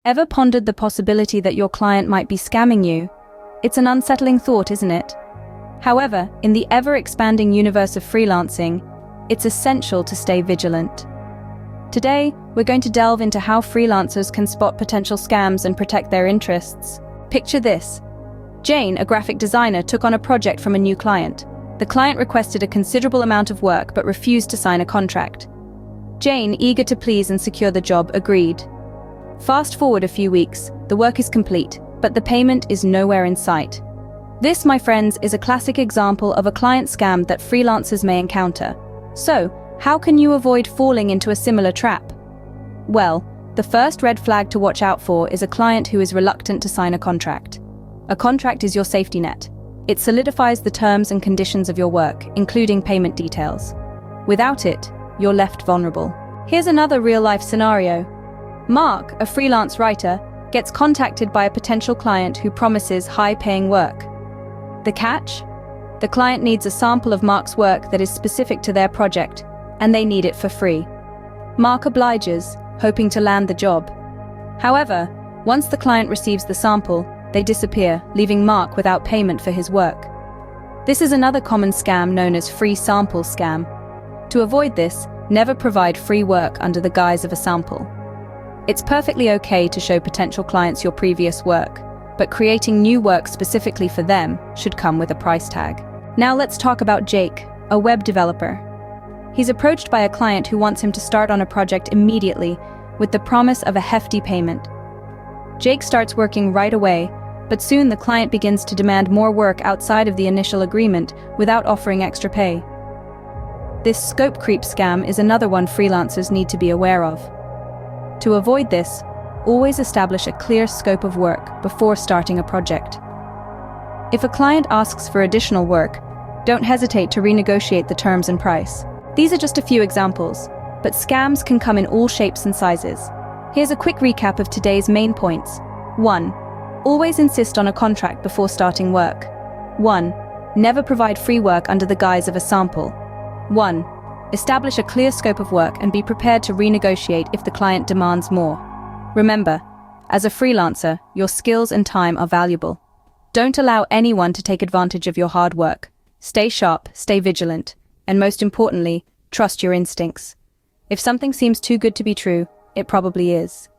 Ever pondered the possibility that your client might be scamming you? It's an unsettling thought, isn't it? However, in the ever-expanding universe of freelancing, it's essential to stay vigilant. Today, we're going to delve into how freelancers can spot potential scams and protect their interests. Picture this. Jane, a graphic designer, took on a project from a new client. The client requested a considerable amount of work but refused to sign a contract. Jane, eager to please and secure the job, agreed. Fast forward a few weeks, the work is complete, but the payment is nowhere in sight. This, my friends, is a classic example of a client scam that freelancers may encounter. So, how can you avoid falling into a similar trap? Well, the first red flag to watch out for is a client who is reluctant to sign a contract. A contract is your safety net. It solidifies the terms and conditions of your work, including payment details. Without it, you're left vulnerable. Here's another real-life scenario. Mark, a freelance writer, gets contacted by a potential client who promises high-paying work. The catch? The client needs a sample of Mark's work that is specific to their project, and they need it for free. Mark obliges, hoping to land the job. However, once the client receives the sample, they disappear, leaving Mark without payment for his work. This is another common scam known as free sample scam. To avoid this, never provide free work under the guise of a sample. It's perfectly okay to show potential clients your previous work, but creating new work specifically for them should come with a price tag. Now let's talk about Jake, a web developer. He's approached by a client who wants him to start on a project immediately with the promise of a hefty payment. Jake starts working right away, but soon the client begins to demand more work outside of the initial agreement without offering extra pay. This scope creep scam is another one freelancers need to be aware of. To avoid this, always establish a clear scope of work before starting a project. If a client asks for additional work, don't hesitate to renegotiate the terms and price. These are just a few examples, but scams can come in all shapes and sizes. Here's a quick recap of today's main points. 1. Always insist on a contract before starting work. 1. Never provide free work under the guise of a sample. 1. Establish a clear scope of work and be prepared to renegotiate if the client demands more. Remember, as a freelancer, your skills and time are valuable. Don't allow anyone to take advantage of your hard work. Stay sharp, stay vigilant, and most importantly, trust your instincts. If something seems too good to be true, it probably is.